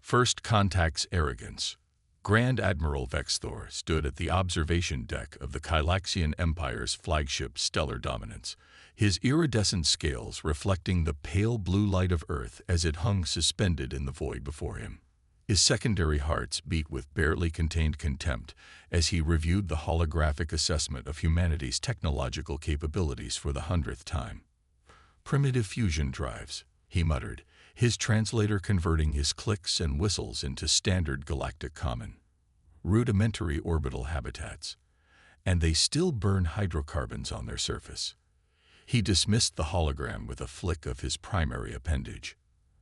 First contacts arrogance. Grand Admiral Vexthor stood at the observation deck of the Kylaxian Empire's flagship Stellar Dominance, his iridescent scales reflecting the pale blue light of Earth as it hung suspended in the void before him. His secondary hearts beat with barely contained contempt as he reviewed the holographic assessment of humanity's technological capabilities for the 100th time. Primitive fusion drives, he muttered, his translator converting his clicks and whistles into standard galactic common. Rudimentary orbital habitats. And they still burn hydrocarbons on their surface. He dismissed the hologram with a flick of his primary appendage.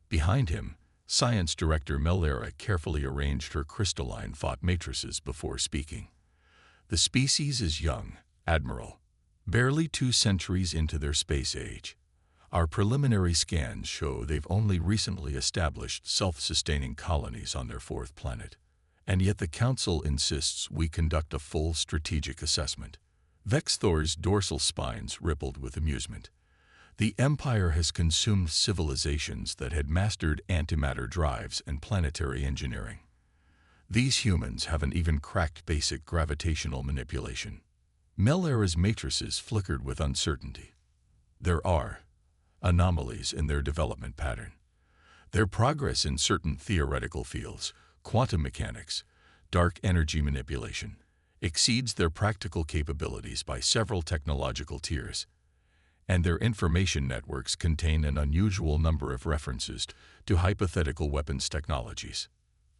Behind him, Science Director Melera carefully arranged her crystalline thought matrices before speaking. The species is young, Admiral. Barely 2 centuries into their space age. Our preliminary scans show they've only recently established self-sustaining colonies on their 4th planet. And yet the Council insists we conduct a full strategic assessment. Vexthor's dorsal spines rippled with amusement. The Empire has consumed civilizations that had mastered antimatter drives and planetary engineering. These humans haven't even cracked basic gravitational manipulation. Melera's matrices flickered with uncertainty. There are anomalies in their development pattern. Their progress in certain theoretical fields, quantum mechanics, dark energy manipulation, exceeds their practical capabilities by several technological tiers, and their information networks contain an unusual number of references to hypothetical weapons technologies.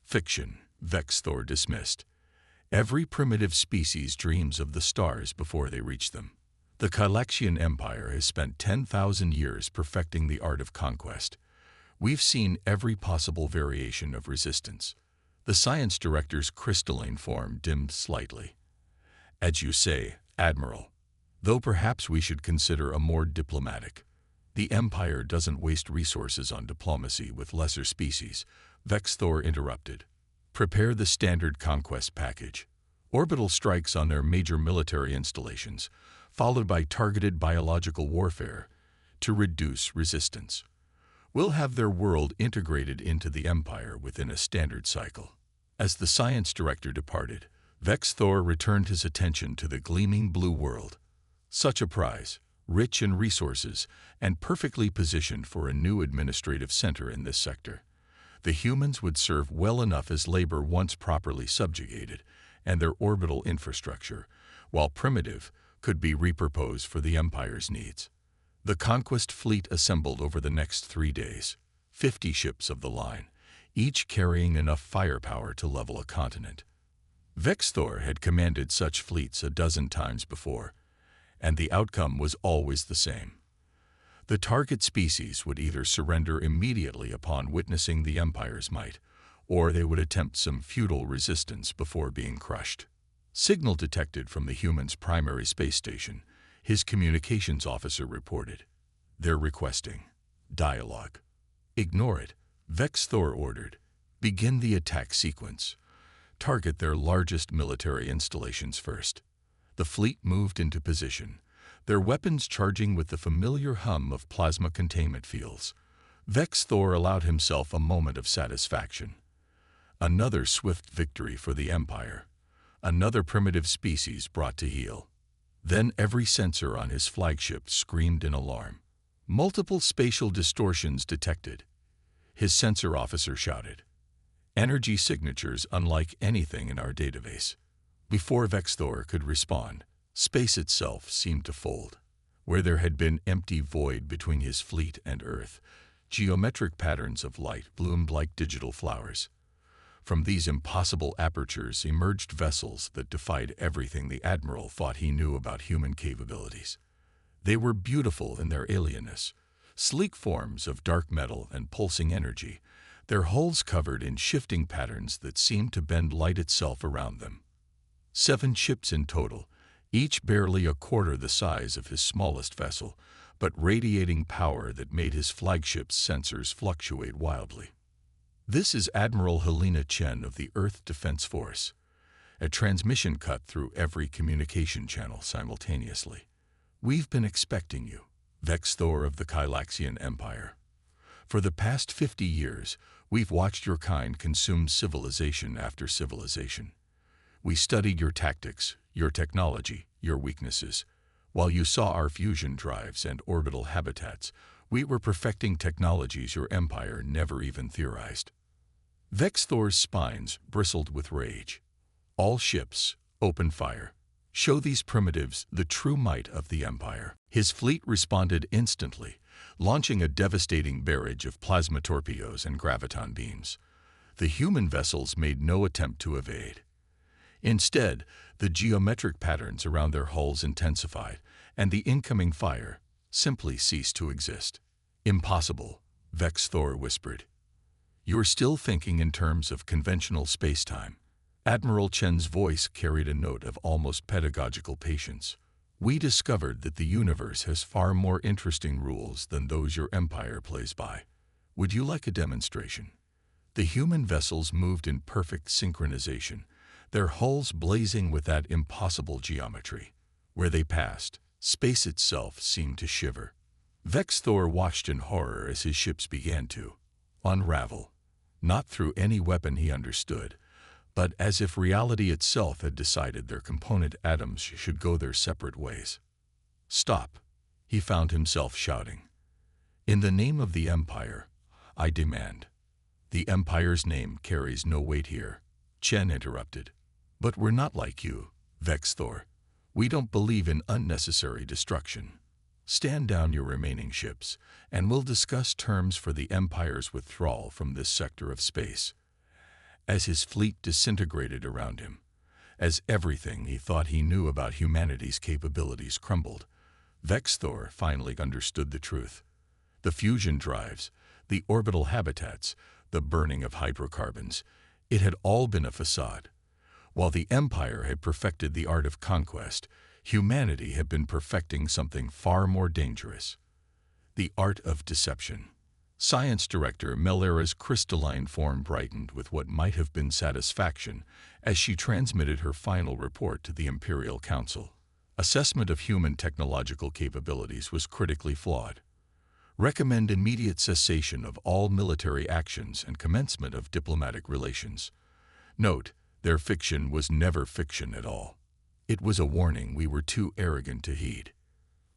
Fiction, Vexthor dismissed. Every primitive species dreams of the stars before they reach them. The Kylaxian Empire has spent 10,000 years perfecting the art of conquest. We've seen every possible variation of resistance. The Science Director's crystalline form dimmed slightly. As you say, Admiral, though perhaps we should consider a more diplomatic. The Empire doesn't waste resources on diplomacy with lesser species, Vexthor interrupted. Prepare the standard conquest package. Orbital strikes on their major military installations, followed by targeted biological warfare to reduce resistance. We'll have their world integrated into the Empire within a standard cycle. As the Science Director departed, Vexthor returned his attention to the gleaming blue world. Such a prize, rich in resources and perfectly positioned for a new administrative center in this sector. The humans would serve well enough as labor once properly subjugated, and their orbital infrastructure, while primitive, could be repurposed for the Empire's needs. The conquest fleet assembled over the next 3 days, 50 ships of the line, each carrying enough firepower to level a continent. Vexthor had commanded such fleets a dozen times before, and the outcome was always the same. The target species would either surrender immediately upon witnessing the Empire's might, or they would attempt some futile resistance before being crushed. Signal detected from the human's primary space station, his communications officer reported. They're requesting dialogue. Ignore it, Vexthor ordered. Begin the attack sequence. Target their largest military installations first. The fleet moved into position, their weapons charging with the familiar hum of plasma containment fields. Vexthor allowed himself a moment of satisfaction. Another swift victory for the Empire. Another primitive species brought to heel. Then every sensor on his flagship screamed in alarm. Multiple spatial distortions detected. His sensor officer shouted. Energy signatures unlike anything in our database. Before Vexthor could respond, space itself seemed to fold. Where there had been empty void between his fleet and Earth, geometric patterns of light bloomed like digital flowers. From these impossible apertures emerged vessels that defied everything the Admiral thought he knew about human capabilities. They were beautiful in their alienness, sleek forms of dark metal and pulsing energy, their hulls covered in shifting patterns that seemed to bend light itself around them. 7 ships in total, each barely a quarter the size of his smallest vessel, but radiating power that made his flagship's sensors fluctuate wildly. This is Admiral Helena Chen of the Earth Defense Force. A transmission cut through every communication channel simultaneously. We've been expecting you, Vexthor of the Kylaxian Empire. For the past 50 years, we've watched your kind consume civilization after civilization. We studied your tactics, your technology, your weaknesses. While you saw our fusion drives and orbital habitats, we were perfecting technologies your empire never even theorized. Vexthor's spines bristled with rage. All ships, open fire. Show these primitives the true might of the Empire. His fleet responded instantly, launching a devastating barrage of plasma torpedoes and graviton beams. The human vessels made no attempt to evade. Instead, the geometric patterns around their hulls intensified, and the incoming fire simply ceased to exist. Impossible, Vexthor whispered. You're still thinking in terms of conventional spacetime. Admiral Chen's voice carried a note of almost pedagogical patience. We discovered that the universe has far more interesting rules than those your empire plays by. Would you like a demonstration? The human vessels moved in perfect synchronization, their hulls blazing with that impossible geometry. Where they passed, space itself seemed to shiver. Vexthor watched in horror as his ships began to unravel, not through any weapon he understood, but as if reality itself had decided their component atoms should go their separate ways. Stop, he found himself shouting. In the name of the Empire, I demand. The Empire's name carries no weight here, Chen interrupted. But we're not like you, Vexthor. We don't believe in unnecessary destruction. Stand down your remaining ships, and we'll discuss terms for the Empire's withdrawal from this sector of space. As his fleet disintegrated around him, as everything he thought he knew about humanity's capabilities crumbled, Vexthor finally understood the truth. The fusion drives, the orbital habitats, the burning of hydrocarbons, it had all been a facade. While the Empire had perfected the art of conquest, humanity had been perfecting something far more dangerous: the art of deception. Science Director Melera's crystalline form brightened with what might have been satisfaction as she transmitted her final report to the Imperial Council. Assessment of human technological capabilities was critically flawed. Recommend immediate cessation of all military actions and commencement of diplomatic relations. Note, their fiction was never fiction at all. It was a warning we were too arrogant to heed.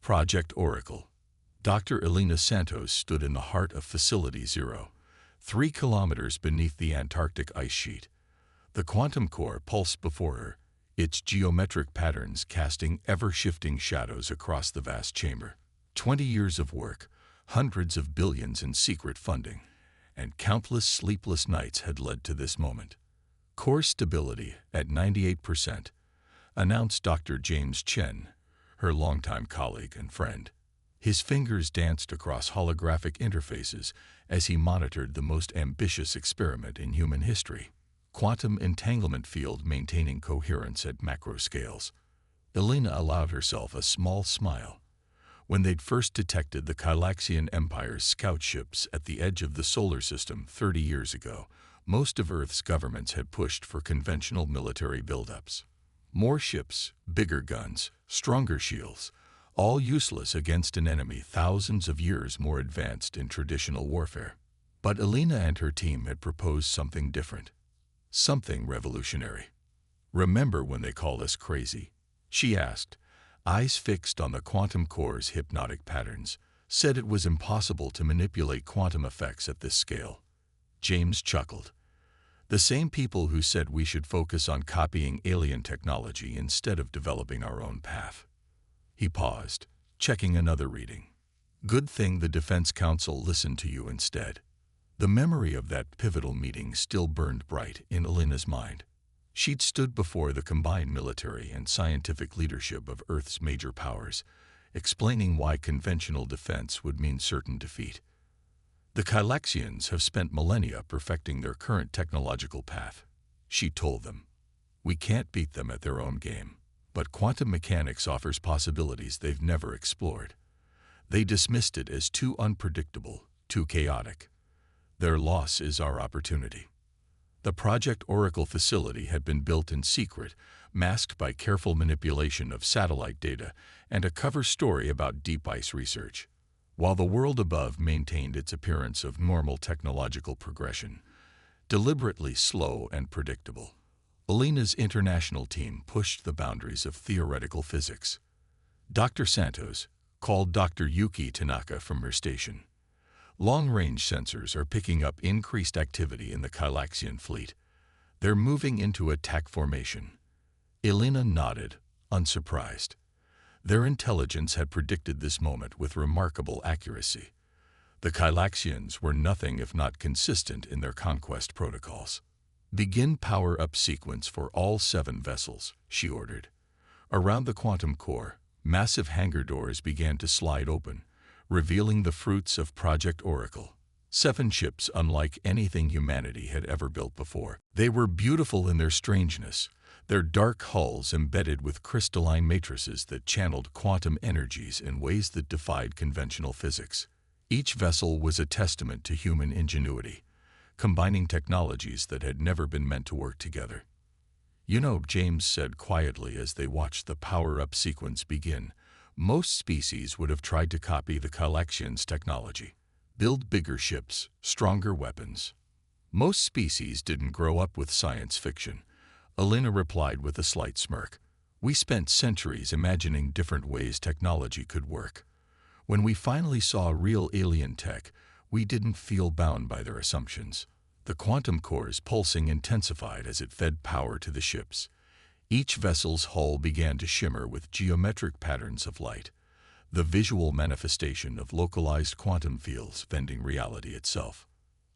Project Oracle. Dr. Elena Santos stood in the heart of Facility Zero, 3 kilometers beneath the Antarctic ice sheet. The quantum core pulsed before her, its geometric patterns casting ever-shifting shadows across the vast chamber. 20 years of work, hundreds of billions in secret funding, and countless sleepless nights had led to this moment. Core stability at 98%, announced Dr. James Chen, her longtime colleague and friend. His fingers danced across holographic interfaces as he monitored the most ambitious experiment in human history: quantum entanglement field maintaining coherence at macro scales. Elena allowed herself a small smile. When they'd first detected the Galaxian Empire's scout ships at the edge of the solar system 30 years ago, most of Earth's governments had pushed for conventional military buildups. More ships, bigger guns, stronger shields, all useless against an enemy thousands of years more advanced in traditional warfare. But Elena and her team had proposed something different, something revolutionary. Remember when they called us crazy? She asked, eyes fixed on the quantum core's hypnotic patterns, said it was impossible to manipulate quantum effects at this scale. James chuckled. The same people who said we should focus on copying alien technology instead of developing our own path. He paused, checking another reading. Good thing the Defense Council listened to you instead. The memory of that pivotal meeting still burned bright in Elena's mind. She'd stood before the combined military and scientific leadership of Earth's major powers, explaining why conventional defense would mean certain defeat. The Galaxians have spent millennia perfecting their current technological path, she told them. We can't beat them at their own game. But quantum mechanics offers possibilities they've never explored. They dismissed it as too unpredictable, too chaotic. Their loss is our opportunity. The Project Oracle facility had been built in secret, masked by careful manipulation of satellite data and a cover story about deep ice research. while the world above maintained its appearance of normal technological progression, deliberately slow and predictable. Elena's international team pushed the boundaries of theoretical physics. Dr. Santos called Dr. Yuki Tanaka from her station. Long-range sensors are picking up increased activity in the Kylaxian fleet. They're moving into attack formation. Elena nodded, unsurprised. Their intelligence had predicted this moment with remarkable accuracy. The Kylaxians were nothing if not consistent in their conquest protocols. Begin power-up sequence for all 7 vessels, she ordered. Around the quantum core, massive hangar doors began to slide open, revealing the fruits of Project Oracle. 7 ships unlike anything humanity had ever built before. They were beautiful in their strangeness, their dark hulls embedded with crystalline matrices that channeled quantum energies in ways that defied conventional physics. Each vessel was a testament to human ingenuity, combining technologies that had never been meant to work together. "You know," James said quietly as they watched the power-up sequence begin, "most species would have tried to copy the Kylaxians' technology. Build bigger ships, stronger weapons. Most species didn't grow up with science fiction." Elena replied with a slight smirk. "We spent centuries imagining different ways technology could work. When we finally saw real alien tech, we didn't feel bound by their assumptions." The quantum core's pulsing intensified as it fed power to the ships. Each vessel's hull began to shimmer with geometric patterns of light, the visual manifestation of localized quantum fields bending reality itself.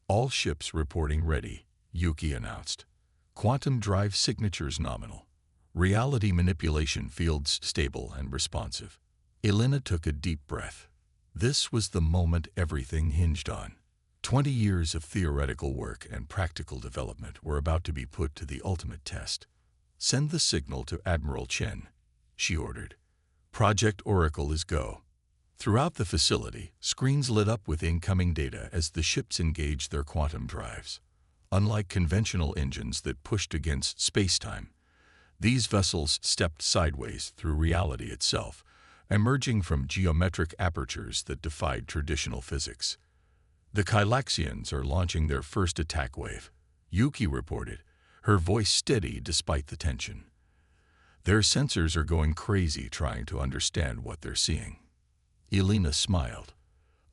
"All ships reporting ready," Yuki announced. "Quantum drive signatures nominal. Reality manipulation fields stable and responsive." Elena took a deep breath. This was the moment everything hinged on. 20 years of theoretical work and practical development were about to be put to the ultimate test. "Send the signal to Admiral Chen," she ordered. "Project Oracle is go." Throughout the facility, screens lit up with incoming data as the ships engaged their quantum drives. Unlike conventional engines that pushed against space-time, these vessels stepped sideways through reality itself, emerging from geometric apertures that defied traditional physics. "The Kylaxians are launching their first attack wave," Yuki reported, her voice steady despite the tension. "Their sensors are going crazy trying to understand what they're seeing." Elena smiled.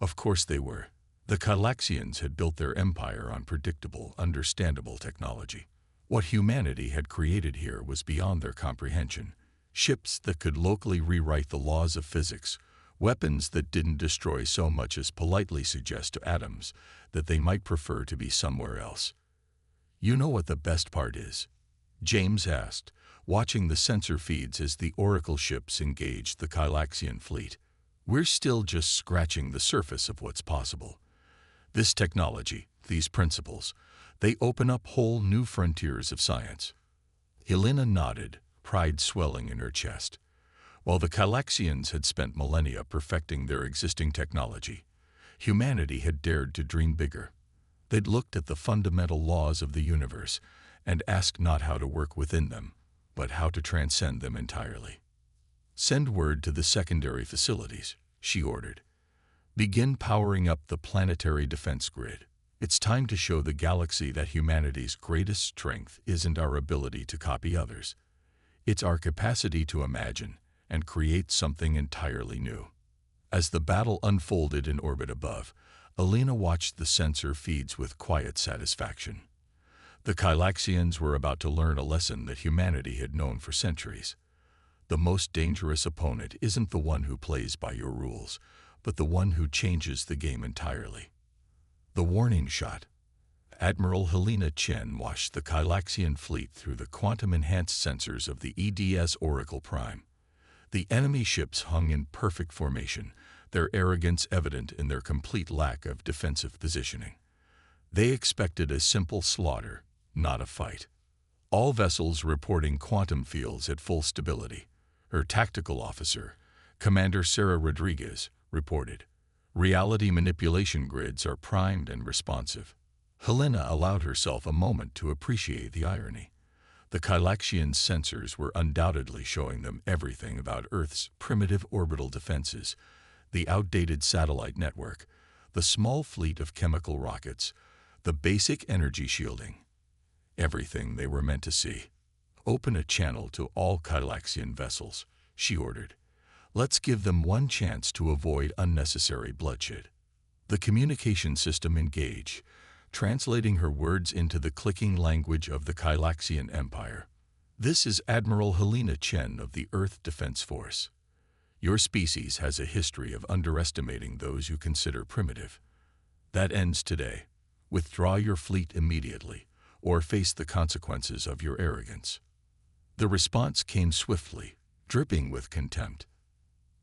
Of course they were. The Kylaxians had built their empire on predictable, understandable technology. What humanity had created here was beyond their comprehension. Ships that could locally rewrite the laws of physics, weapons that didn't destroy so much as politely suggest to atoms that they might prefer to be somewhere else. "You know what the best part is?" James asked, watching the sensor feeds as the Oracle ships engaged the Kylaxian fleet. "We're still just scratching the surface of what's possible. This technology, these principles, they open up whole new frontiers of science." Elena nodded, pride swelling in her chest. While the Kylaxians had spent millennia perfecting their existing technology, humanity had dared to dream bigger. They'd looked at the fundamental laws of the universe and asked not how to work within them, but how to transcend them entirely. "Send word to the secondary facilities," she ordered. "Begin powering up the planetary defense grid. It's time to show the galaxy that humanity's greatest strength isn't our ability to copy others. It's our capacity to imagine and create something entirely new." As the battle unfolded in orbit above, Elena watched the sensor feeds with quiet satisfaction. The Kylaxians were about to learn a lesson that humanity had known for centuries. The most dangerous opponent isn't the one who plays by your rules, but the one who changes the game entirely. The warning shot. Admiral Helena Chen watched the Kylaxian fleet through the quantum-enhanced sensors of the EDS Oracle Prime. The enemy ships hung in perfect formation, their arrogance evident in their complete lack of defensive positioning. They expected a simple slaughter, not a fight. All vessels reporting quantum fields at full stability. Her tactical officer, Commander Sarah Rodriguez, reported, "Reality manipulation grids are primed and responsive." Helena allowed herself a moment to appreciate the irony. The Kylaxian sensors were undoubtedly showing them everything about Earth's primitive orbital defenses. the outdated satellite network, the small fleet of chemical rockets, the basic energy shielding. Everything they were meant to see. "Open a channel to all Kylaxian vessels," she ordered. "Let's give them one chance to avoid unnecessary bloodshed." The communication system engaged, translating her words into the clicking language of the Kylaxian Empire. "This is Admiral Helena Chen of the Earth Defense Force. Your species has a history of underestimating those you consider primitive. That ends today. Withdraw your fleet immediately, or face the consequences of your arrogance." The response came swiftly, dripping with contempt.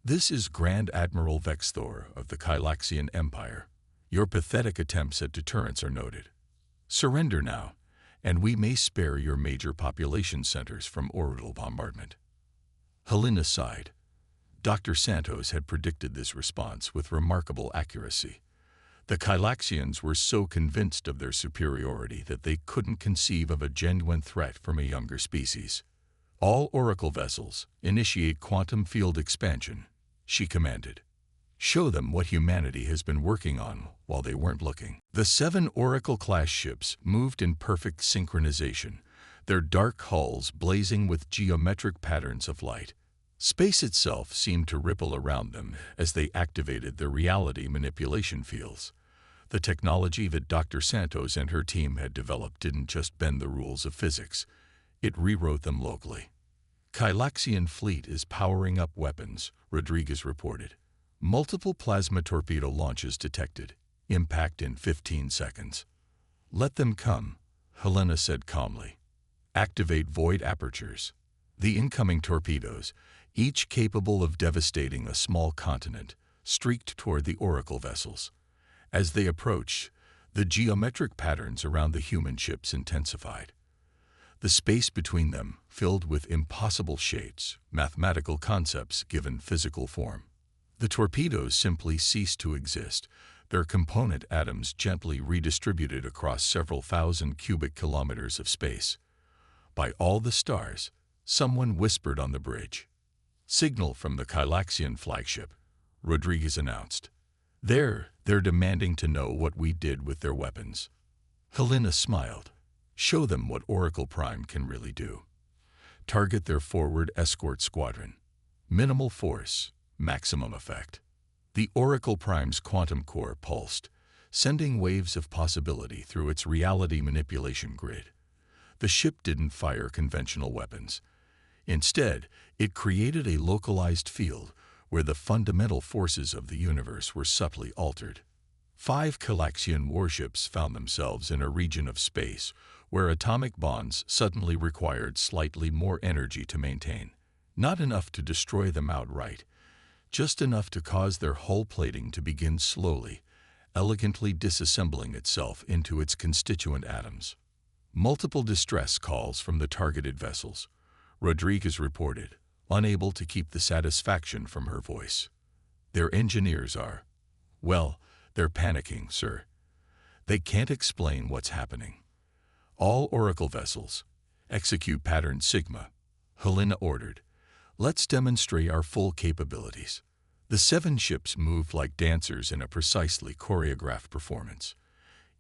"This is Grand Admiral Vexthor of the Kylaxian Empire. Your pathetic attempts at deterrence are noted. Surrender now, and we may spare your major population centers from orbital bombardment." Helena sighed. Dr. Santos had predicted this response with remarkable accuracy. The Kylaxians were so convinced of their superiority that they couldn't conceive of a genuine threat from a younger species. "All Oracle vessels, initiate quantum field expansion," she commanded. "Show them what humanity has been working on while they weren't looking." The 7 Oracle-class ships moved in perfect synchronization, their dark hulls blazing with geometric patterns of light. Space itself seemed to ripple around them as they activated their reality manipulation fields. The technology that Dr. Santos and her team had developed didn't just bend the rules of physics, it rewrote them locally. "Kylaxian fleet is powering up weapons," Rodriguez reported. "Multiple plasma torpedo launches detected. Impact in 15 seconds. "Let them come," Helena said calmly. "Activate void apertures." The incoming torpedoes, each capable of devastating a small continent, streaked toward the Oracle vessels. As they approached, the geometric patterns around the human ships intensified. The space between them filled with impossible shapes, mathematical concepts given physical form. The torpedoes simply ceased to exist, their component atoms gently redistributed across several thousand cubic kilometers of space. "By all the stars," someone whispered on the bridge. "Signal from the Kylaxian flagship," Rodriguez announced. They're demanding to know what we did with their weapons." Helena smiled. "Show them what Oracle Prime can really do. Target their forward escort squadron. Minimal force, maximum effect." The Oracle Prime's quantum core pulsed, sending waves of possibility through its reality manipulation grid. The ship didn't fire conventional weapons. Instead, it created a localized field where the fundamental forces of the universe were subtly altered. 5 Kylaxian warships found themselves in a region of space where atomic bonds suddenly required slightly more energy to maintain. Not enough to destroy them outright, just enough to cause their hull plating to begin slowly, elegantly disassembling itself into its constituent atoms. Multiple distress calls from the targeted vessels, Rodriguez reported, unable to keep the satisfaction from her voice. "Their engineers are, well, they're panicking, sir. They can't explain what's happening." "All Oracle vessels, execute pattern Sigma," Helena ordered. "Let's demonstrate our full capabilities." The 7 ships moved like dancers in a precisely choreographed performance.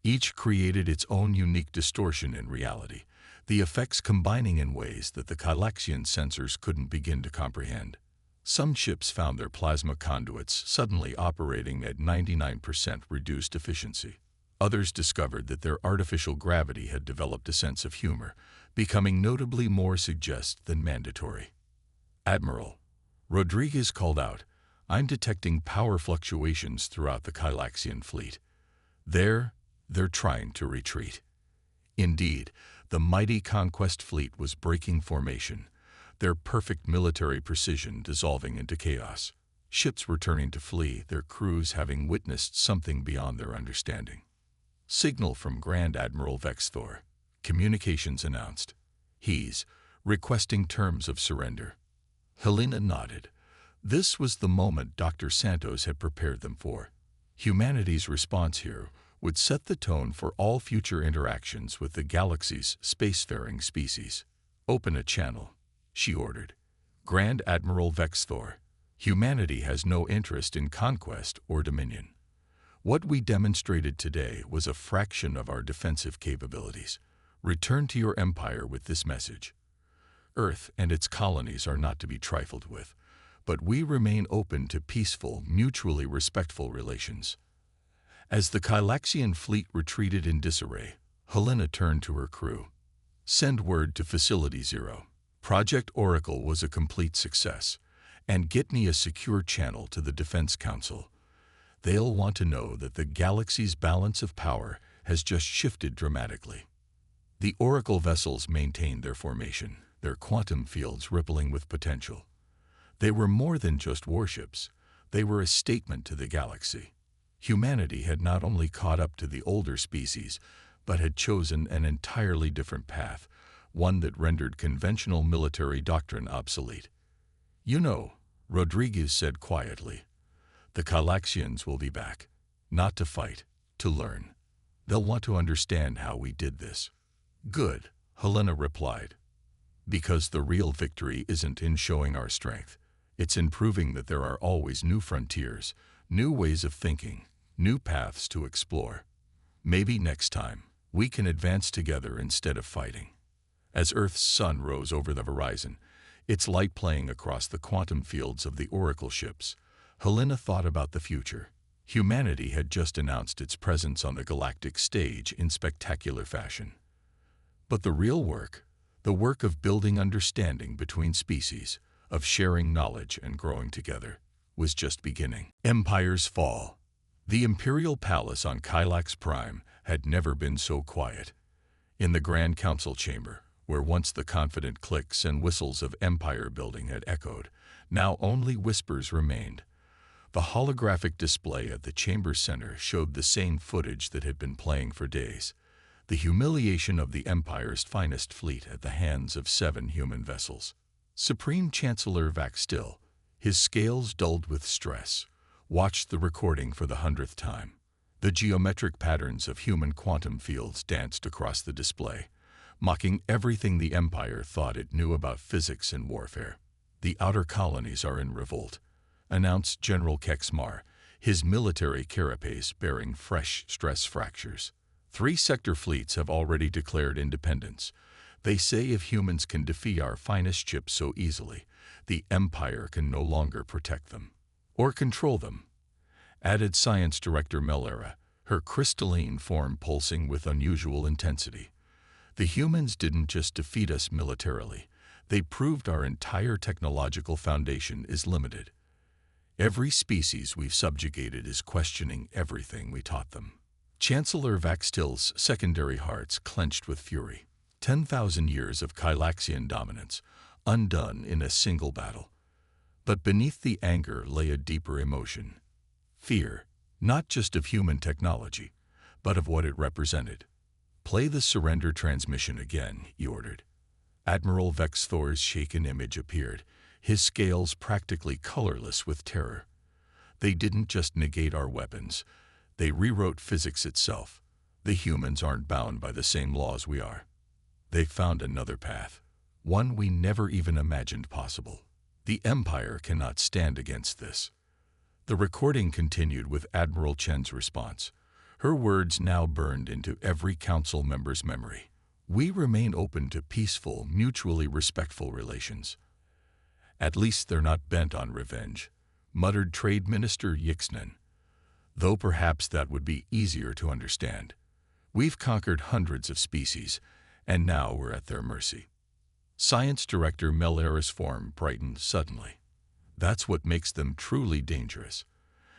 Each created its own unique distortion in reality, the effects combining in ways that the Kylaxian sensors couldn't begin to comprehend. Some ships found their plasma conduits suddenly operating at 99% reduced efficiency. Others discovered that their artificial gravity had developed a sense of humor, becoming notably more suggest than mandatory. "Admiral," Rodriguez called out, "I'm detecting power fluctuations throughout the Kylaxian fleet. They're trying to retreat." Indeed, the mighty conquest fleet was breaking formation, their perfect military precision dissolving into chaos. Ships were turning to flee, their crews having witnessed something beyond their understanding. "Signal from Grand Admiral Vexthor," communications announced. "He's requesting terms of surrender." Helena nodded. This was the moment Dr. Santos had prepared them for. Humanity's response here would set the tone for all future interactions with the galaxy's spacefaring species. "Open a channel," she ordered. "Grand Admiral Vexthor, Humanity has no interest in conquest or dominion. What we demonstrated today was a fraction of our defensive capabilities. Return to your empire with this message. Earth and its colonies are not to be trifled with, but we remain open to peaceful, mutually respectful relations. As the Kylaxian fleet retreated in disarray, Helena turned to her crew. Send word to Facility Zero. Project Oracle was a complete success, and get me a secure channel to the Defense Council. They'll want to know that the galaxy's balance of power has just shifted dramatically. The Oracle vessels maintained their formation, their quantum fields rippling with potential. They were more than just warships. They were a statement to the galaxy. Humanity had not only caught up to the older species, but had chosen an entirely different path, one that rendered conventional military doctrine obsolete. You know, Rodriguez said quietly, the Kylaxians will be back, not to fight, to learn. They'll want to understand how we did this. Good, Helena replied. Because the real victory isn't in showing our strength. It's in proving that there are always new frontiers, new ways of thinking, new paths to explore. Maybe next time, we can advance together instead of fighting. As Earth's sun rose over the horizon, its light playing across the quantum fields of the Oracle ships, Helena thought about the future. Humanity had just announced its presence on the galactic stage in spectacular fashion. But the real work, the work of building understanding between species, of sharing knowledge and growing together, was just beginning. Empires fall. The Imperial Palace on Kylax Prime had never been so quiet. In the Grand Council chamber, where once the confident clicks and whistles of empire building had echoed, now only whispers remained. The holographic display at the chamber center showed the same footage that had been playing for days. The humiliation of the Empire's finest fleet at the hands of 7 human vessels. Supreme Chancellor Vaxtil, his scales dulled with stress, watched the recording for the 100th time. The geometric patterns of human quantum fields danced across the display, mocking everything the Empire thought it knew about physics and warfare. The outer colonies are in revolt, announced General Kexmar, his military carapace bearing fresh stress fractures. 3 sector fleets have already declared independence. They say if humans can defeat our finest ships so easily, the Empire can no longer protect them. Or control them, added Science Director Melera, her crystalline form pulsing with unusual intensity. The humans didn't just defeat us militarily, they proved our entire technological foundation is limited. Every species we've subjugated is questioning everything we taught them. Chancellor Vaxtil's secondary hearts clenched with fury. 10,000 years of Kylaxian dominance, undone in a single battle. But beneath the anger lay a deeper emotion. Fear, not just of human technology, but of what it represented. Play the surrender transmission again, he ordered. Admiral Vexthor's shaken image appeared, his scales practically colorless with terror. They didn't just negate our weapons, they rewrote physics itself. The humans aren't bound by the same laws we are. They've found another path, one we never even imagined possible. The Empire cannot stand against this. The recording continued with Admiral Chen's response. Her words now burned into every council member's memory. We remain open to peaceful, mutually respectful relations. At least they're not bent on revenge, muttered Trade Minister Yixnan. Though perhaps that would be easier to understand. We've conquered hundreds of species, and now we're at their mercy. Science Director Melera's form brightened suddenly. That's what makes them truly dangerous.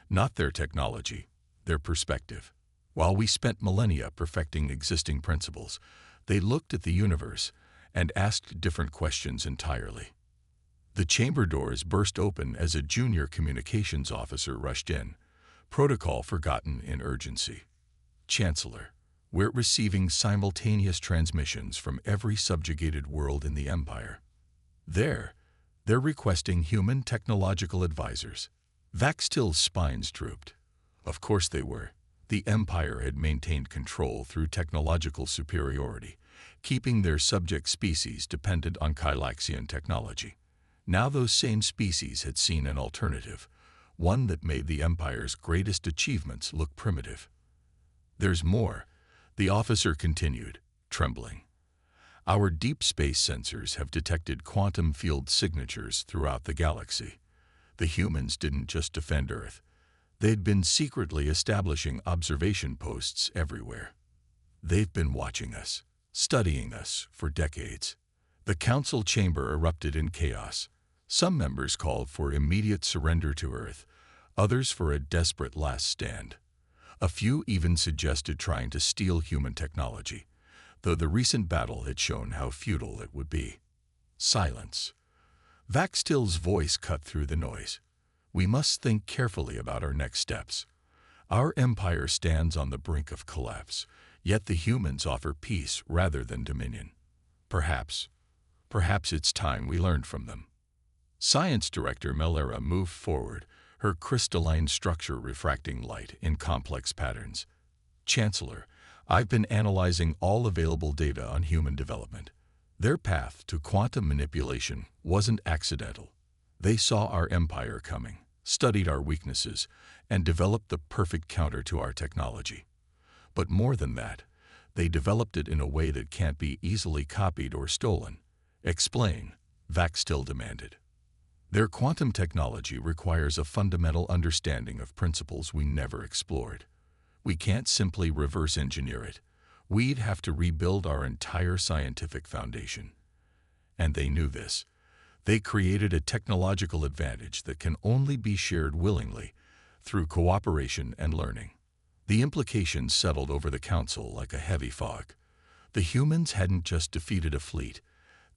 Not their technology, their perspective. While we spent millennia perfecting existing principles, they looked at the universe and asked different questions entirely. The chamber doors burst open as a junior communications officer rushed in, protocol forgotten in urgency. Chancellor, we're receiving simultaneous transmissions from every subjugated world in the Empire. They're requesting human technological advisors. Vaxtil's spines drooped. Of course they were. The Empire had maintained control through technological superiority, keeping their subject species dependent on Kylaxian technology. Now those same species had seen an alternative, one that made the Empire's greatest achievements look primitive. "There's more," the officer continued, trembling. "Our deep space sensors have detected quantum field signatures throughout the galaxy. The humans didn't just defend Earth. They'd been secretly establishing observation posts everywhere. They've been watching us, studying us for decades." The council chamber erupted in chaos. Some members called for immediate surrender to Earth, others for a desperate last stand. A few even suggested trying to steal human technology, though the recent battle had shown how futile it would be. Silence. Vaxtill's voice cut through the noise. "We must think carefully about our next steps. Our empire stands on the brink of collapse, yet the humans offer peace rather than dominion. Perhaps it's time we learned from them." Science Director Melera moved forward, her crystalline structure refracting light in complex patterns. "Chancellor, I've been analyzing all available data on human development. Their path to quantum manipulation wasn't accidental. They saw our empire coming, studied our weaknesses, and developed the perfect counter to our technology. But more than that, they developed it in a way that can't be easily copied or stolen." "Explain," Vaxtill demanded. "Their quantum technology requires a fundamental understanding of principles we never explored. We can't simply reverse engineer it. We'd have to rebuild our entire scientific foundation. And they knew this. They created a technological advantage that can only be shared willingly, through cooperation and learning." The implications settled over the council like a heavy fog. The humans hadn't just defeated a fleet.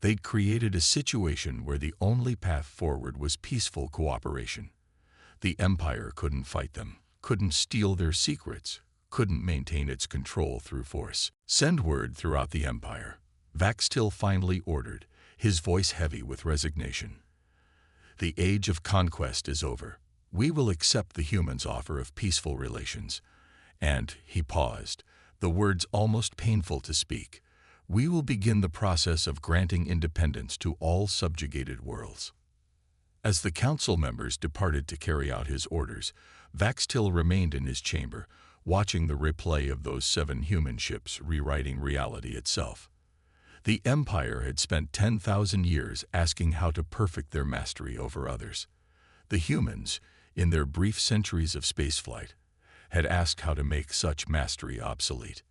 They'd created a situation where the only path forward was peaceful cooperation. The Empire couldn't fight them, couldn't steal their secrets, couldn't maintain its control through force. "Send word throughout the Empire," Vaxtill finally ordered, his voice heavy with resignation. "The age of conquest is over. We will accept the humans' offer of peaceful relations. And," he paused, the words almost painful to speak, "we will begin the process of granting independence to all subjugated worlds." As the council members departed to carry out his orders, Vaxtill remained in his chamber, watching the replay of those 7 human ships rewriting reality itself. The Empire had spent 10,000 years asking how to perfect their mastery over others. The humans, in their brief centuries of spaceflight, had asked how to make such mastery obsolete.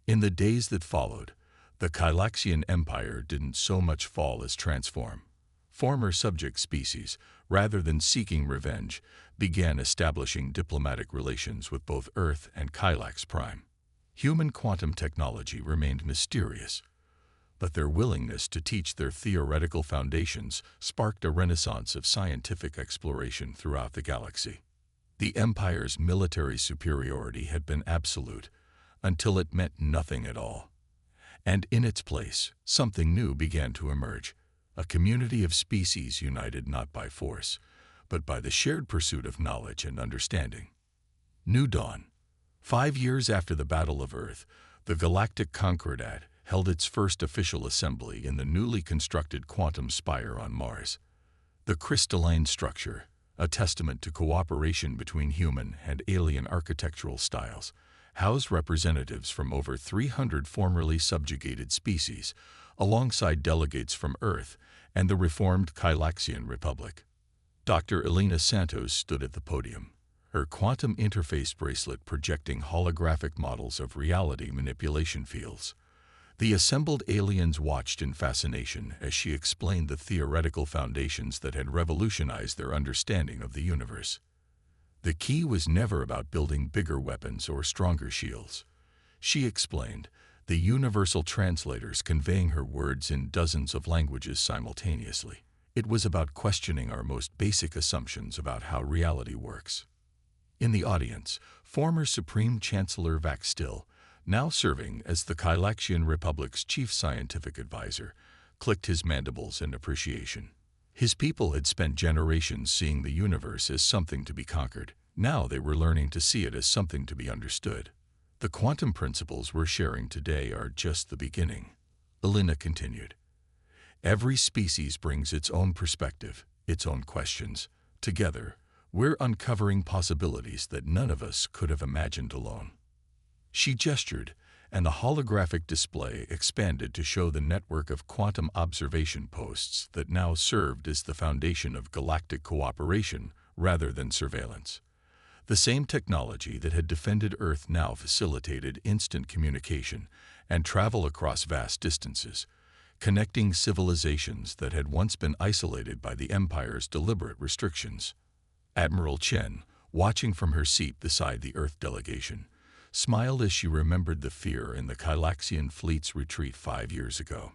In the days that followed, the Gylaxian Empire didn't so much fall as transform. Former subject species, rather than seeking revenge, began establishing diplomatic relations with both Earth and Gylax Prime. Human quantum technology remained mysterious, but their willingness to teach their theoretical foundations sparked a renaissance of scientific exploration throughout the galaxy. The Empire's military superiority had been absolute, until it meant nothing at all. And in its place, something new began to emerge, a community of species united not by force, but by the shared pursuit of knowledge and understanding. New Dawn. 5 years after the Battle of Earth, the Galactic Concordat held its first official assembly in the newly constructed quantum spire on Mars. The crystalline structure, a testament to cooperation between human and alien architectural styles, housed representatives from over 300 formerly subjugated species, alongside delegates from Earth and the reformed Gylaxian Republic. Dr. Elena Santos stood at the podium, her quantum interface bracelet projecting holographic models of reality manipulation fields. The assembled aliens watched in fascination as she explained the theoretical foundations that had revolutionized their understanding of the universe. The key was never about building bigger weapons or stronger shields. She explained, the universal translators conveying her words in dozens of languages simultaneously. It was about questioning our most basic assumptions about how reality works. In the audience, former Supreme Chancellor Vaxtill, now serving as the Gylaxian Republic's chief scientific advisor, clicked his mandibles in appreciation. His people had spent generations seeing the universe as something to be conquered. Now they were learning to see it as something to be understood. The quantum principles we're sharing today are just the beginning, Elena continued. Every species brings its own perspective, its own questions. Together, we're uncovering possibilities that none of us could have imagined alone. She gestured, and the holographic display expanded to show the network of quantum observation posts that now served as the foundation of galactic cooperation rather than surveillance. The same technology that had defended Earth now facilitated instant communication and travel across vast distances, connecting civilizations that had once been isolated by the Empire's deliberate restrictions. Admiral Chen, watching from her seat beside the Earth delegation, smiled as she remembered the fear in the Kylaxian fleet's retreat 5 years ago.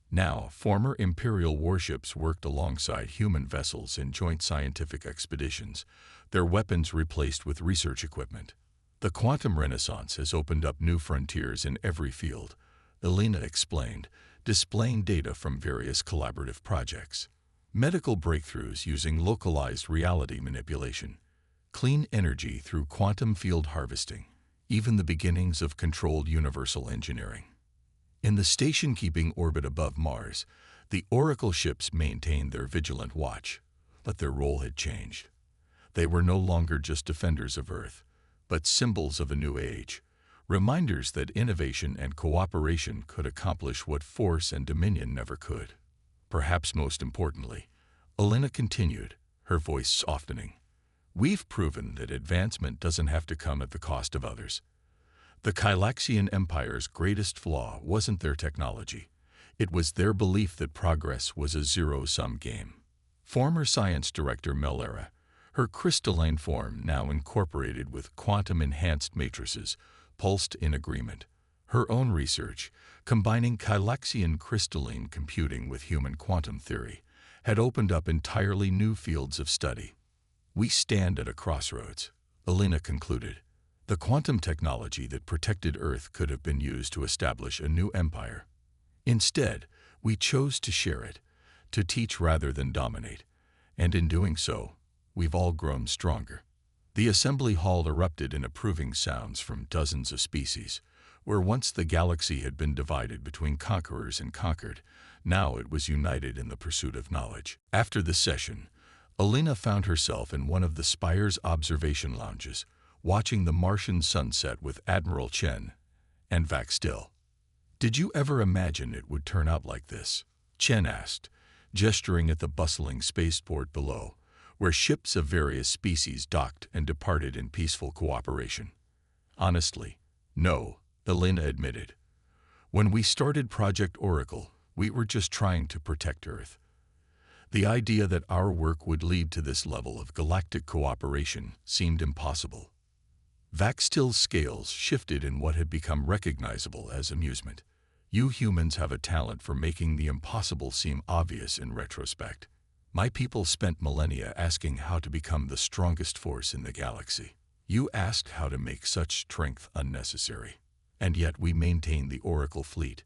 Now, former Imperial warships worked alongside human vessels in joint scientific expeditions, their weapons replaced with research equipment. The quantum renaissance has opened up new frontiers in every field, Elena explained, displaying data from various collaborative projects. Medical breakthroughs using localized reality manipulation, clean energy through quantum field harvesting, even the beginnings of controlled universal engineering. In the station-keeping orbit above Mars, the Oracle ships maintained their vigilant watch, but their role had changed. They were no longer just defenders of Earth, but symbols of a new age, reminders that innovation and cooperation could accomplish what force and dominion never could. Perhaps most importantly, Elena continued, her voice softening, "We've proven that advancement doesn't have to come at the cost of others. The Kylaxian Empire's greatest flaw wasn't their technology. It was their belief that progress was a zero-sum game." Former science director Melera, her crystalline form now incorporated with quantum-enhanced matrices, pulsed in agreement. Her own research, combining Kylaxian crystalline computing with human quantum theory, had opened up entirely new fields of study. "We stand at a crossroads," Elena concluded. The quantum technology that protected Earth could have been used to establish a new empire. Instead, we chose to share it, to teach rather than dominate, and in doing so, we've all grown stronger. The assembly hall erupted in approving sounds from dozens of species. Where once the galaxy had been divided between conquerors and conquered, now it was united in the pursuit of knowledge. After the session, Elena found herself in one of the Spire's observation lounges, watching the Martian sunset with Admiral Chen and Vaxtil. "Did you ever imagine it would turn out like this?" Chen asked, gesturing at the bustling spaceport below, where ships of various species docked and departed in peaceful cooperation. "Honestly, no," Elena admitted. "When we started Project Oracle, we were just trying to protect Earth. The idea that our work would lead to this level of galactic cooperation seemed impossible." Vaxtil's scales shifted in what had become recognizable as amusement. "You humans have a talent for making the impossible seem obvious in retrospect. My people spent millennia asking how to become the strongest force in the galaxy. You asked how to make such strength unnecessary. And yet we maintain the Oracle fleet,"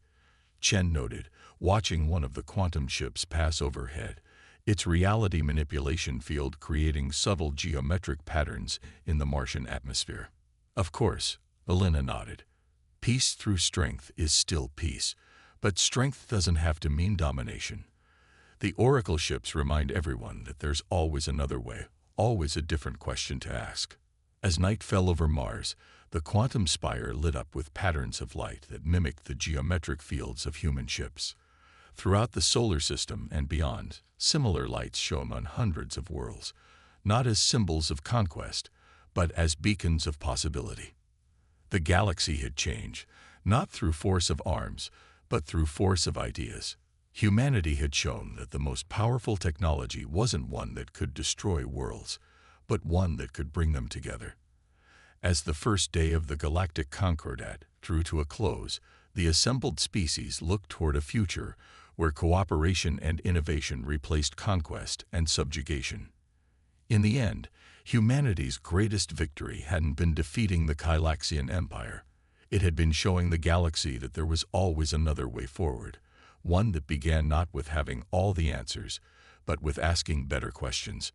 Chen noted, watching one of the quantum ships pass overhead, its reality manipulation field creating subtle geometric patterns in the Martian atmosphere. "Of course," Elena nodded. "Peace through strength is still peace, but strength doesn't have to mean domination. The Oracle ships remind everyone that there's always another way, always a different question to ask." As night fell over Mars, the quantum spire lit up with patterns of light that mimicked the geometric fields of human ships. Throughout the solar system and beyond, similar lights shone on hundreds of worlds, not as symbols of conquest, but as beacons of possibility. The galaxy had changed, not through force of arms, but through force of ideas. Humanity had shown that the most powerful technology wasn't one that could destroy worlds, but one that could bring them together. As the first day of the Galactic Concordat drew to a close, the assembled species looked toward a future where cooperation and innovation replaced conquest and subjugation. In the end, humanity's greatest victory hadn't been defeating the Kylaxian Empire. It had been showing the galaxy that there was always another way forward, one that began not with having all the answers, but with asking better questions.